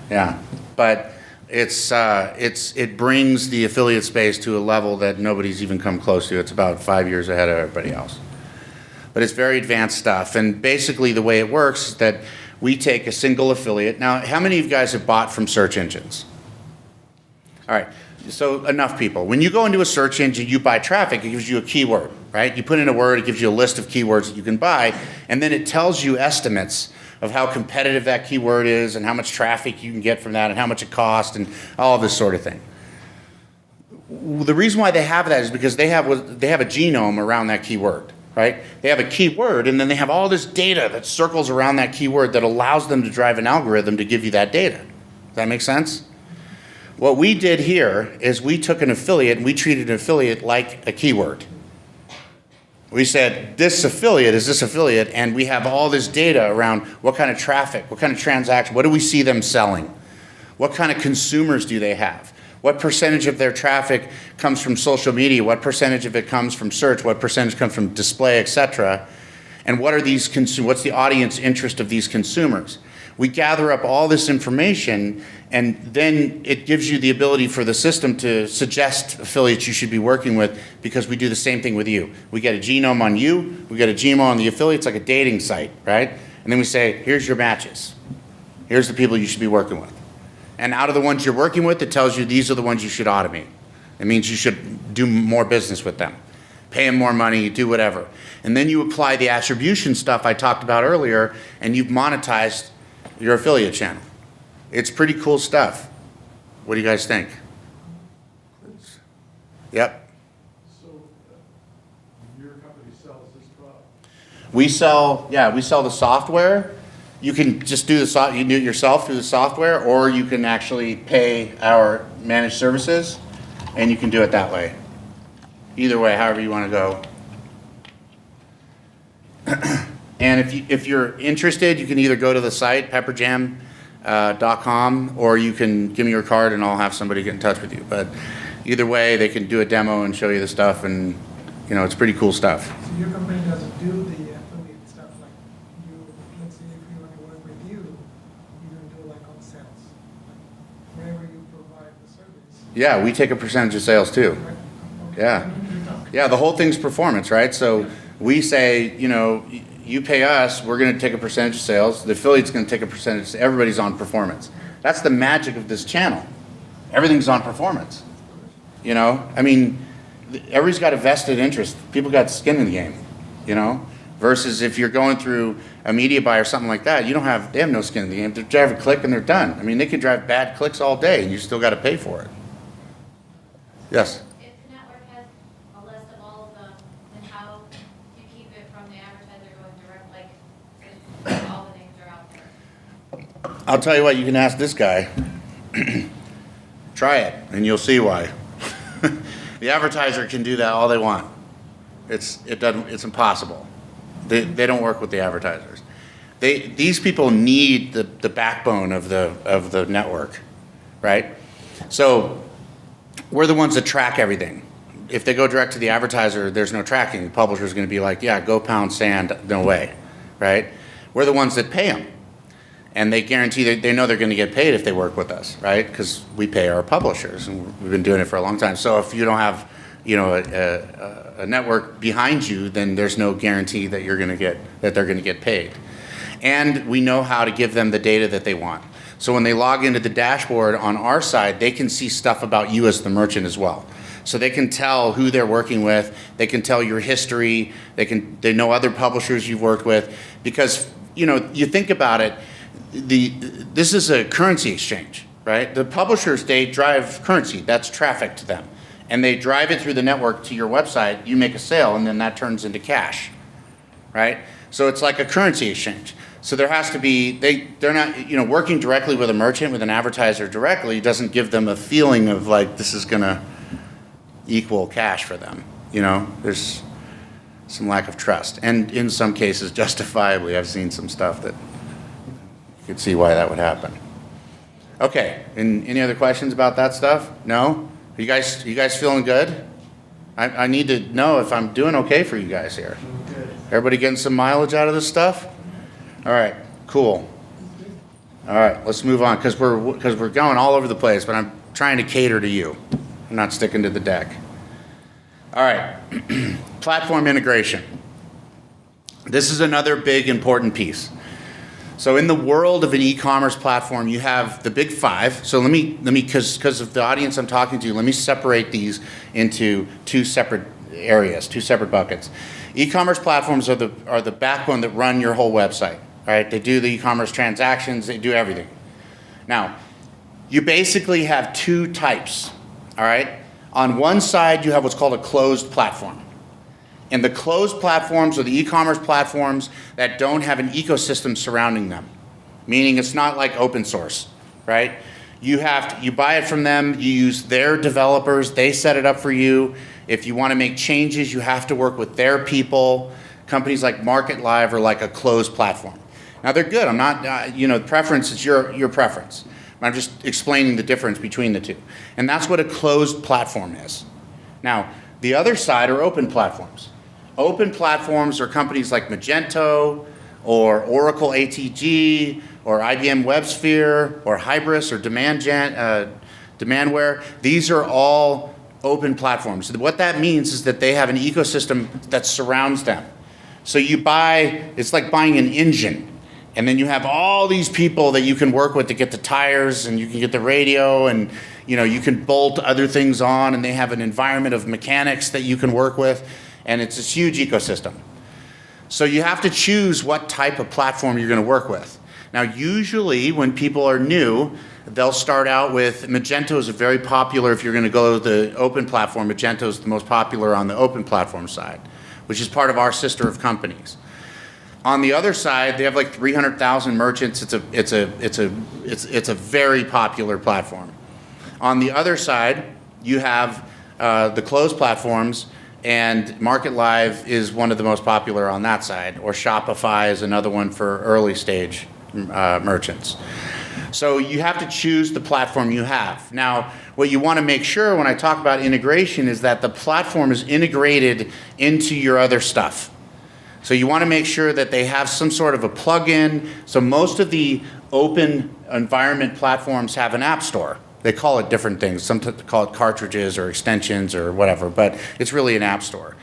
Yeah, but it brings the affiliate space to a level that nobody's even come close to. It's about 5 years ahead of everybody else. But it's very advanced stuff. And basically the way it works is that we take a single affiliate. Now, how many of you guys have bought from search engines? All right, so enough people. When you go into a search engine, you buy traffic, it gives you a keyword, right? You put in a word, it gives you a list of keywords that you can buy, and then it tells you estimates of how competitive that keyword is and how much traffic you can get from that and how much it costs and all this sort of thing. The reason why they have that is because they have a genome around that keyword, right? They have a keyword, and then they have all this data that circles around that keyword that allows them to drive an algorithm to give you that data. Does that make sense? What we did here is we took an affiliate and we treated an affiliate like a keyword. We said, this affiliate is this affiliate, and we have all this data around what kind of traffic, what kind of transaction, what do we see them selling? What kind of consumers do they have? What percentage of their traffic comes from social media? What percentage of it comes from search? What percentage comes from display, etc.? And what are these what's the audience interest of these consumers? We gather up all this information, and then it gives you the ability for the system to suggest affiliates you should be working with, because we do the same thing with you. We get a genome on you, we get a genome on the affiliates, like a dating site, right? And then we say, here's your matches. Here's the people you should be working with. And out of the ones you're working with, it tells you these are the ones you should automate. It means you should do more business with them. Pay them more money, do whatever. And then you apply the attribution stuff I talked about earlier, and you've monetized your affiliate channel. It's pretty cool stuff. What do you guys think? Yep. So, your company sells this product? We sell the software. You can just you can do it yourself through the software, or you can actually pay our managed services, and you can do it that way. Either way, however you want to go. And if you're interested, you can either go to the site, pepperjam.com, or you can give me your card and I'll have somebody get in touch with you. But either way, they can do a demo and show you the stuff, and it's pretty cool stuff. So your company doesn't do the affiliate stuff, like let's say if we want to work with you, you don't do like on sales, like wherever you provide the service. Yeah, we take a percentage of sales too. Right? Okay. Yeah. Yeah, the whole thing's performance, right? So we say, you pay us, we're going to take a percentage of sales. The affiliate's going to take a percentage. Everybody's on performance. That's the magic of this channel. Everything's on performance. Everybody's got a vested interest. People got skin in the game. you know? Versus if you're going through a media buy or something like that, they have no skin in the game. They drive a click and they're done. I mean, they can drive bad clicks all day and you still got to pay for it. Yes? If the network has a list of all of them, then how do you keep it from the advertiser going direct, like, if all the names are out there? I'll tell you what, you can ask this guy. Try it and you'll see why. The advertiser can do that all they want. It's impossible. They don't work with the advertisers. These people need the backbone of the network, right? So we're the ones that track everything. If they go direct to the advertiser, there's no tracking. The publisher's going to be like, yeah, go pound sand, no way, right? We're the ones that pay them. And they guarantee that they know they're going to get paid if they work with us, right? Because we pay our publishers, and we've been doing it for a long time. So if you don't have, a network behind you, then there's no guarantee that they're going to get paid. And we know how to give them the data that they want. So when they log into the dashboard on our side, they can see stuff about you as the merchant as well. So they can tell who they're working with. They can tell your history. They know other publishers you've worked with, because you think about it. This is a currency exchange, right? The publishers, they drive currency. That's traffic to them. And they drive it through the network to your website. You make a sale, and then that turns into cash, right? So it's like a currency exchange. So there has to be, they're not, working directly with a merchant, with an advertiser directly, doesn't give them a feeling of like this is going to equal cash for them. There's some lack of trust. And in some cases, justifiably, I've seen some stuff that you could see why that would happen. Okay, and any other questions about that stuff? No? You guys feeling good? I need to know if I'm doing okay for you guys here. Good. Everybody getting some mileage out of this stuff? All right, cool. All right, let's move on, because we're going all over the place, but I'm trying to cater to you. I'm not sticking to the deck. All right, platform integration. This is another big important piece. So in the world of an e-commerce platform, you have the big five. So let me, because of the audience I'm talking to, let me separate these into two separate areas, two separate buckets. E-commerce platforms are the backbone that run your whole website, right? They do the e-commerce transactions, they do everything. Now, you basically have two types, all right? On one side, you have what's called a closed platform. And the closed platforms are the e-commerce platforms that don't have an ecosystem surrounding them, meaning it's not like open source, right? You buy it from them, you use their developers, they set it up for you. If you want to make changes, you have to work with their people. Companies like MarketLive are like a closed platform. Now they're good. I'm not, preference is your preference. I'm just explaining the difference between the two. And that's what a closed platform is. Now, the other side are open platforms. Open platforms are companies like Magento or Oracle ATG or IBM WebSphere or Hybris or Demandware. These are all open platforms. What that means is that they have an ecosystem that surrounds them. So it's like buying an engine. And then you have all these people that you can work with to get the tires, and you can get the radio, and you can bolt other things on, and they have an environment of mechanics that you can work with, and it's this huge ecosystem. So you have to choose what type of platform you're going to work with. Now, usually when people are new, they'll start out with Magento is very popular. If you're going to go to the open platform, Magento is the most popular on the open platform side, which is part of our sister of companies. On the other side, they have like 300,000 merchants. It's a very popular platform. On the other side, you have the closed platforms, and MarketLive is one of the most popular on that side, or Shopify is another one for early stage merchants. So you have to choose the platform you have. Now, what you want to make sure when I talk about integration is that the platform is integrated into your other stuff. So you want to make sure that they have some sort of a plugin. So most of the open environment platforms have an app store. They call it different things. Some call it cartridges or extensions or whatever, but it's really an app store.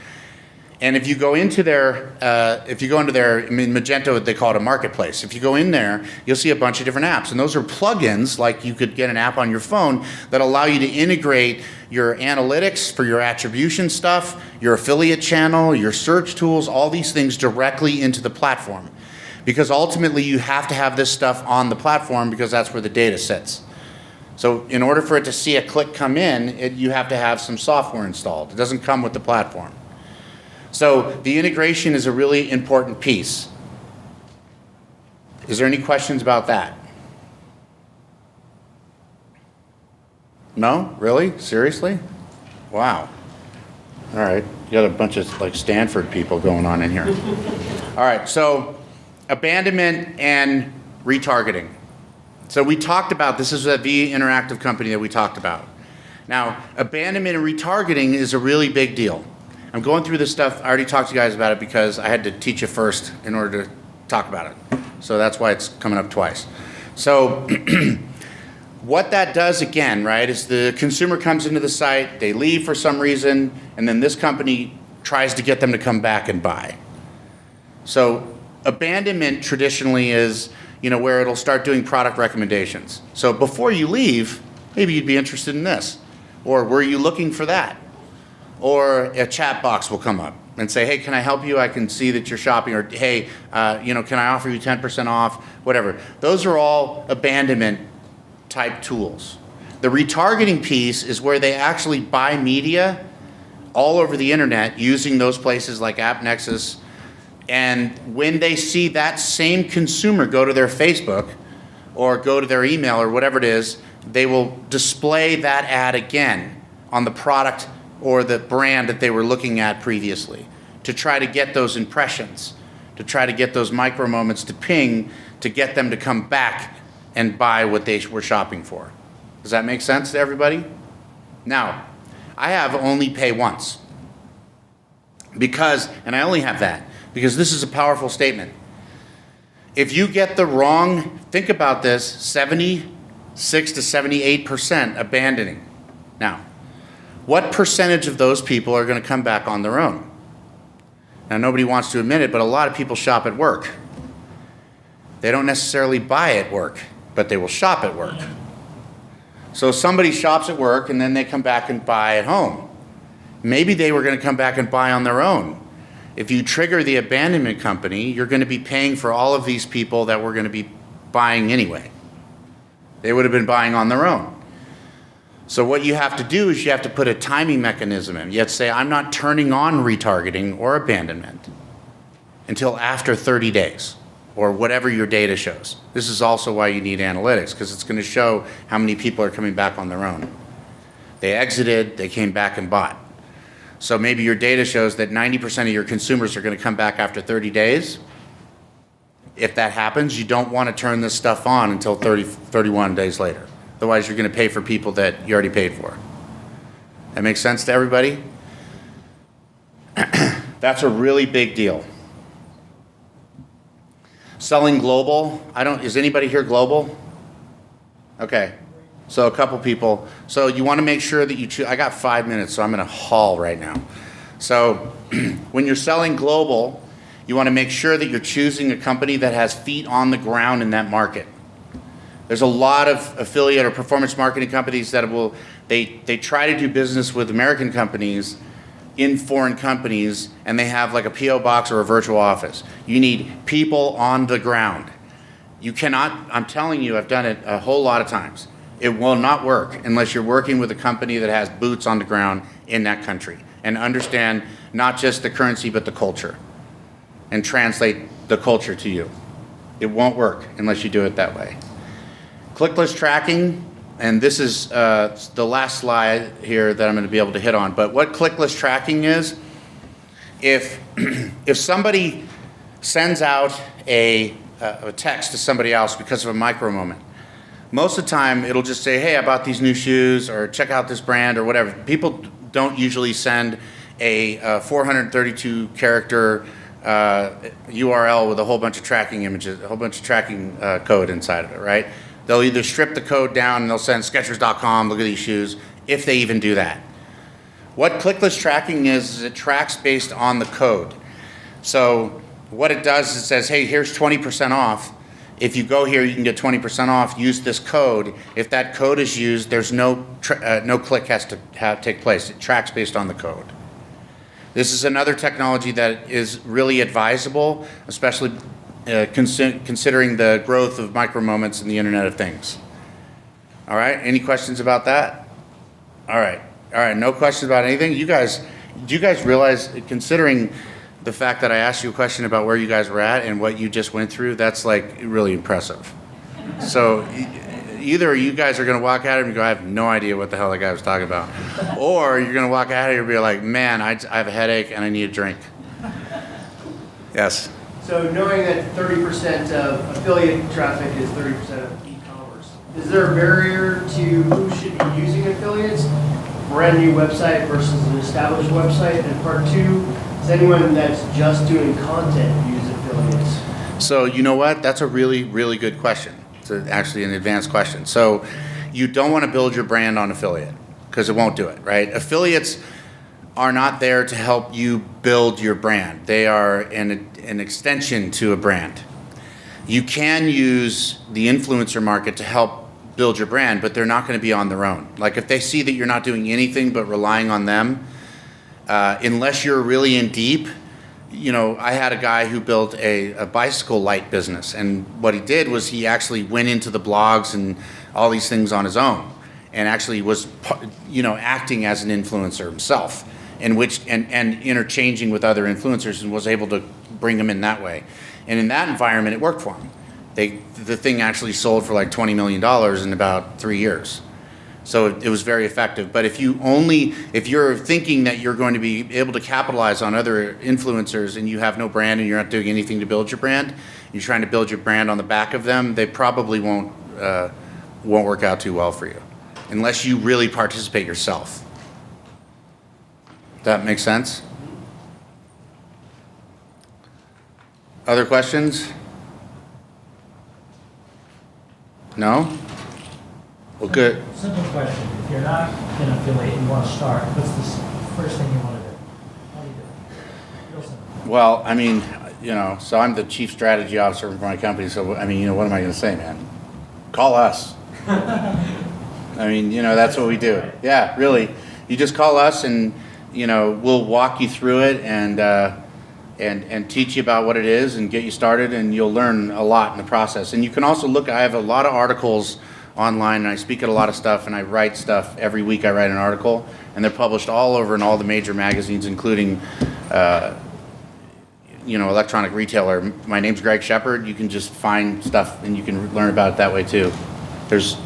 And if you go into their, I mean, Magento, they call it a marketplace. If you go in there, you'll see a bunch of different apps. And those are plugins, like you could get an app on your phone that allow you to integrate your analytics for your attribution stuff, your affiliate channel, your search tools, all these things directly into the platform. Because ultimately you have to have this stuff on the platform because that's where the data sits. So in order for it to see a click come in, you have to have some software installed. It doesn't come with the platform. So the integration is a really important piece. Is there any questions about that? No? Really? Seriously? Wow. All right. You got a bunch of like Stanford people going on in here. All right. So abandonment and retargeting. So we talked about, this is a V Interactive company that we talked about. Now, abandonment and retargeting is a really big deal. I'm going through this stuff. I already talked to you guys about it because I had to teach it first in order to talk about it. So that's why it's coming up twice. So what that does again, right, is the consumer comes into the site, they leave for some reason, and then this company tries to get them to come back and buy. So abandonment traditionally is, where it'll start doing product recommendations. So before you leave, maybe you'd be interested in this. Or were you looking for that? Or a chat box will come up and say, hey, can I help you? I can see that you're shopping. Or, hey, can I offer you 10% off? Whatever. Those are all abandonment type tools. The retargeting piece is where they actually buy media all over the internet using those places like AppNexus. And when they see that same consumer go to their Facebook or go to their email or whatever it is, they will display that ad again on the product or the brand that they were looking at previously to try to get those impressions, to try to get those micro moments to ping to get them to come back and buy what they were shopping for. Does that make sense to everybody? Now, I have only pay once and I only have that because this is a powerful statement. If you get the wrong, think about this, 76 to 78% abandoning. Now, what percentage of those people are going to come back on their own? Now, nobody wants to admit it, but a lot of people shop at work. They don't necessarily buy at work, but they will shop at work. So somebody shops at work and then they come back and buy at home. Maybe they were going to come back and buy on their own. If you trigger the abandonment company, you're going to be paying for all of these people that were going to be buying anyway. They would have been buying on their own. So what you have to do is you have to put a timing mechanism in. You have to say, I'm not turning on retargeting or abandonment until after 30 days or whatever your data shows. This is also why you need analytics because it's going to show how many people are coming back on their own. They exited, they came back and bought. So maybe your data shows that 90% of your consumers are going to come back after 30 days. If that happens, you don't want to turn this stuff on until 31 days later. Otherwise, you're going to pay for people that you already paid for. That makes sense to everybody? That's a really big deal. Selling global. Is anybody here global? Okay. So a couple people. So you want to make sure that you choose. I got 5 minutes, so I'm in a haul right now. So when you're selling global, you want to make sure that you're choosing a company that has feet on the ground in that market. There's a lot of affiliate or performance marketing companies that they try to do business with American companies in foreign companies, and they have like a P.O. box or a virtual office. You need people on the ground. You cannot, I'm telling you, I've done it a whole lot of times. It will not work unless you're working with a company that has boots on the ground in that country and understand not just the currency but the culture and translate the culture to you. It won't work unless you do it that way. Clickless tracking, and this is the last slide here that I'm going to be able to hit on, but what clickless tracking is, if somebody sends out a text to somebody else because of a micro moment, most of the time it'll just say, hey, I bought these new shoes, or check out this brand, or whatever. People don't usually send a 432 character URL with a whole bunch of tracking images, a whole bunch of tracking code inside of it, right? They'll either strip the code down and they'll send Skechers.com, look at these shoes, if they even do that. What Clickless Tracking is it tracks based on the code. So what it does is it says, hey, here's 20% off. If you go here, you can get 20% off. Use this code. If that code is used, there's no click has to take place. It tracks based on the code. This is another technology that is really advisable, especially considering the growth of micro moments in the Internet of Things. All right, any questions about that? All right, no questions about anything? Do you guys realize, considering the fact that I asked you a question about where you guys were at and what you just went through, that's like really impressive. So either you guys are going to walk out of here and go, I have no idea what the hell that guy was talking about. Or you're going to walk out of here and be like, man, I have a headache and I need a drink. Yes? So knowing that 30% of affiliate traffic is 30% of e-commerce, is there a barrier to who should be using affiliates? Brand new website versus an established website? And part two, is anyone that's just doing content use affiliates? So you know what? That's a really, really good question. It's actually an advanced question. So you don't want to build your brand on affiliate because it won't do it, right? Affiliates are not there to help you build your brand. They are an extension to a brand. You can use the influencer market to help build your brand, but they're not going to be on their own. Like if they see that you're not doing anything but relying on them, unless you're really in deep, you know, I had a guy who built a bicycle light business, and what he did was he actually went into the blogs and all these things on his own, and actually was, you know, acting as an influencer himself, and interchanging with other influencers, and was able to bring them in that way. And in that environment, it worked for him. The thing actually sold for like $20 million in about 3 years. So it was very effective. But if you're thinking that you're going to be able to capitalize on other influencers and you have no brand and you're not doing anything to build your brand, you're trying to build your brand on the back of them, they probably won't work out too well for you, unless you really participate yourself. That makes sense? Other questions? No? Well, good. Simple question. If you're not an affiliate and you want to start, what's the first thing you want to do? How do you do it? Real simple. Well, I mean, you know, so I'm the chief strategy officer for my company, so, I mean, you know, what am I going to say, man? Call us. I mean, you know, that's what we do. Yeah, really. You just call us and, you know, we'll walk you through it and teach you about what it is and get you started, and you'll learn a lot in the process. And you can also look, I have a lot of articles online, and I speak at a lot of stuff, and I write stuff. Every week I write an article, and they're published all over in all the major magazines, including, you know, Electronic Retailer. My name's Greg Shepard. You can just find stuff, and you can learn about it that way too. There's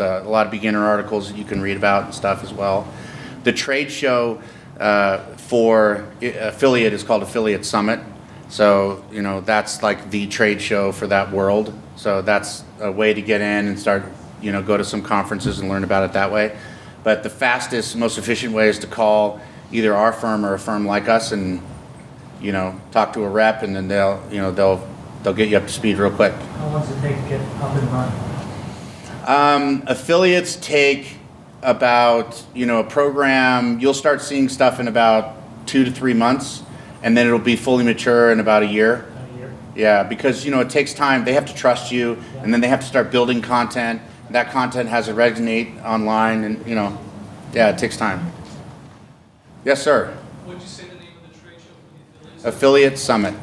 a lot of beginner articles that you can read about and stuff as well. The trade show for affiliate is called Affiliate Summit. So, you know, that's like the trade show for that world. So that's a way to get in and start, you know, go to some conferences and learn about it that way. But the fastest, most efficient way is to call either our firm or a firm like us and, you know, talk to a rep, and then they'll get you up to speed real quick. How long does it take to get up and running? Affiliates take about, you know, a program, you'll start seeing stuff in about 2 to 3 months, and then it'll be fully mature in about a year. About a year? Yeah, because, you know, it takes time. They have to trust you, and then they have to start building content. That content has to resonate online, and, you know, yeah, it takes time. Yes, sir. What'd you say the name of the trade show for the affiliates? Affiliate Summit.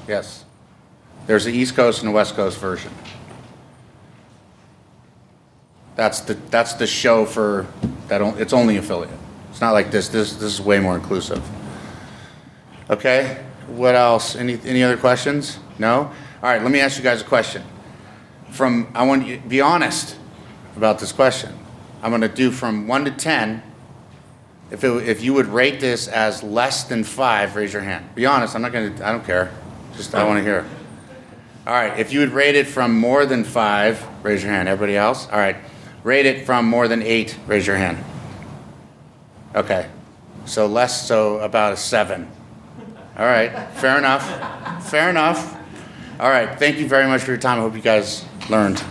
Yes. There's the East Coast and the West Coast version. That's the show for that. It's only affiliate. It's not like this. This is way more inclusive. Okay. What else? Any other questions? No? All right. Let me ask you guys a question. I want you to be honest about this question. I'm going to do from 1 to 10. If you would rate this as less than 5, raise your hand. Be honest. I don't care. Just I want to hear. All right. If you would rate it from more than 5, raise your hand. Everybody else? All right. Rate it from more than 8, raise your hand. Okay. So about a 7. All right. Fair enough. Fair enough. All right. Thank you very much for your time. I hope you guys learned.